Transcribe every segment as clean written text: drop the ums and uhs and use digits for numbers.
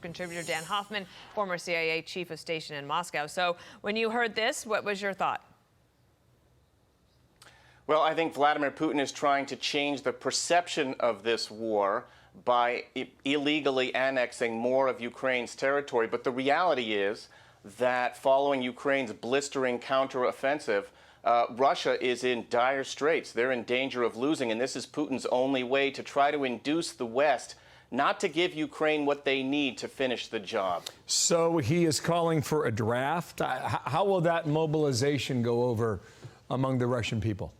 contributor Dan Hoffman, former CIA chief of station in Moscow. So when you heard this, what was your thought? Well, I think Vladimir Putin is trying to change the perception of this war by illegally annexing more of Ukraine's territory. But the reality is that following Ukraine's blistering counteroffensive, Russia is in dire straits. They're in danger of losing, and this is Putin's only way to try to induce the West not to give Ukraine what they need to finish the job. So he is calling for a draft. How will that mobilization go over among the Russian people?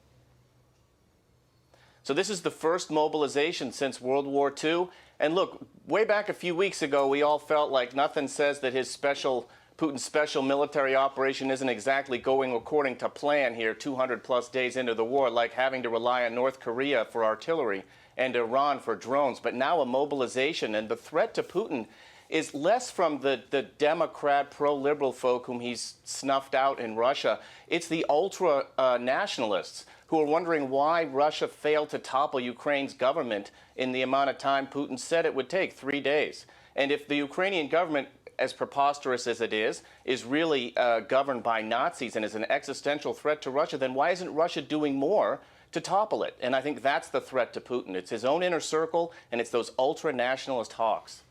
So this is the first mobilization since World War II. And look, way back a few weeks ago, we all felt like nothing says that Putin's special military operation isn't exactly going according to plan here 200+ days into the war, like having to rely on North Korea for artillery and Iran for drones. But now a mobilization, and the threat to Putin is less from the Democrat, pro-liberal folk whom he's snuffed out in Russia. It's the ultra-nationalists who are wondering why Russia failed to topple Ukraine's government in the amount of time Putin said it would take, 3 days. And if the Ukrainian government, as preposterous as it is really governed by Nazis and is an existential threat to Russia, then why isn't Russia doing more to topple it? And I think that's the threat to Putin. It's his own inner circle, and it's those ultra-nationalist hawks.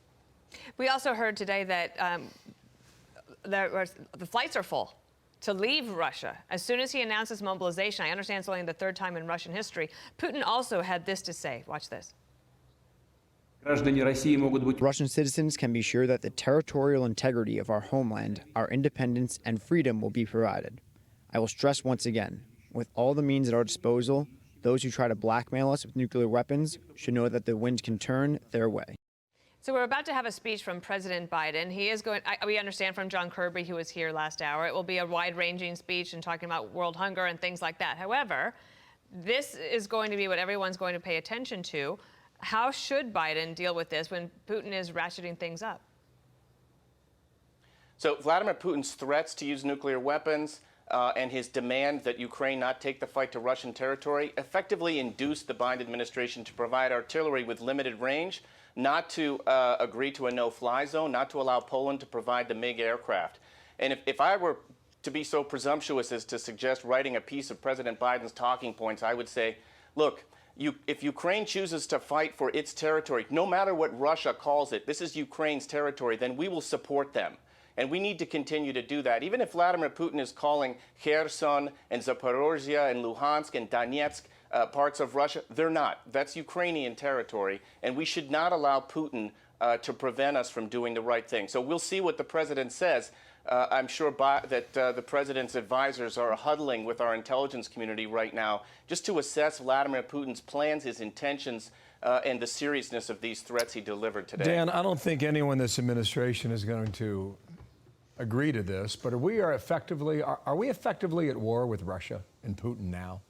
We also heard today that the flights are full to leave Russia. As soon as he announces mobilization, I understand it's only the third time in Russian history, Putin also had this to say. Watch this. Russian citizens can be sure that the territorial integrity of our homeland, our independence and freedom will be provided. I will stress once again, with all the means at our disposal, those who try to blackmail us with nuclear weapons should know that the wind can turn their way. So we're about to have a speech from President Biden. He is going, we understand from John Kirby, who was here last hour, it will be a wide-ranging speech and talking about world hunger and things like that. However, this is going to be what everyone's going to pay attention to. How should Biden deal with this when Putin is ratcheting things up? So Vladimir Putin's threats to use nuclear weapons and his demand that Ukraine not take the fight to Russian territory effectively induced the Biden administration to provide artillery with limited range, not to agree to a no-fly zone, not to allow Poland to provide the MiG aircraft. And if I were to be so presumptuous as to suggest writing a piece of President Biden's talking points, I would say, look, if Ukraine chooses to fight for its territory, no matter what Russia calls it, this is Ukraine's territory, then we will support them. And we need to continue to do that. Even if Vladimir Putin is calling Kherson and Zaporozhye and Luhansk and Donetsk parts of Russia, they're not. That's Ukrainian territory, and we should not allow Putin to prevent us from doing the right thing. So we'll see what the president says. I'm sure that the president's advisors are huddling with our intelligence community right now just to assess Vladimir Putin's plans, his intentions, and the seriousness of these threats he delivered today. Dan, I don't think anyone in this administration is going to agree to this, but are we effectively at war with Russia and Putin now?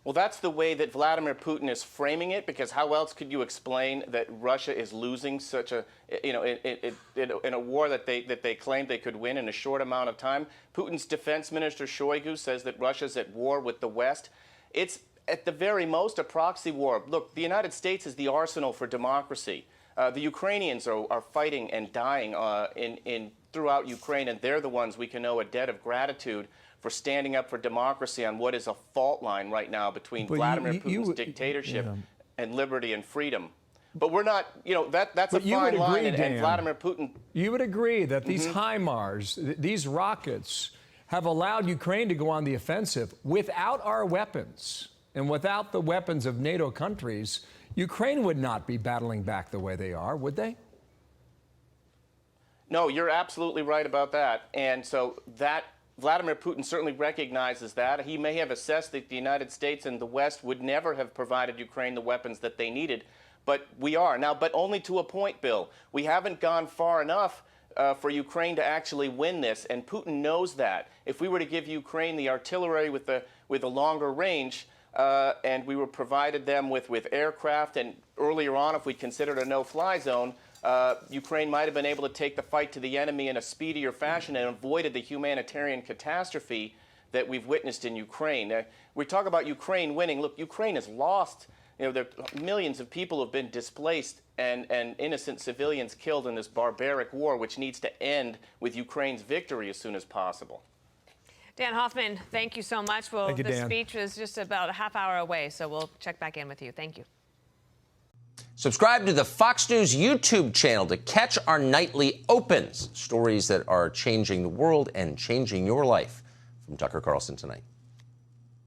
Well, that's the way that Vladimir Putin is framing it, because how else could you explain that Russia is losing such a, in a war that they claimed they could win in a short amount of time? Putin's defense minister Shoigu says that Russia's at war with the West. It's at the very most a proxy war. Look, the United States is the arsenal for democracy. The Ukrainians are fighting and dying throughout Ukraine, and they're the ones we can owe a debt of gratitude for standing up for democracy on what is a fault line right now between Vladimir Putin's dictatorship and liberty and freedom. But we're not, that's a fine line, and Vladimir Putin... You would agree that these HIMARS, these rockets, have allowed Ukraine to go on the offensive without our weapons and without the weapons of NATO countries. Ukraine would not be battling back the way they are, would they? No, you're absolutely right about that. And so that Vladimir Putin certainly recognizes that. He may have assessed that the United States and the West would never have provided Ukraine the weapons that they needed, but we are. Now, but only to a point, Bill. We haven't gone far enough for Ukraine to actually win this, and Putin knows that. If we were to give Ukraine the artillery with a longer range, and we were provided them with aircraft, and earlier on, if we considered a no-fly zone, Ukraine might have been able to take the fight to the enemy in a speedier fashion and avoided the humanitarian catastrophe that we've witnessed in Ukraine. We talk about Ukraine winning. Look, Ukraine has lost You know, there are millions of people have been displaced and innocent civilians killed in this barbaric war, which needs to end with Ukraine's victory as soon as possible. Dan Hoffman, thank you so much. Well, Thank you, the Dan. speech is just about a half hour away, so we'll check back in with you. Thank you. Subscribe to the Fox News YouTube channel to catch our nightly opens, stories that are changing the world and changing your life. From Tucker Carlson tonight.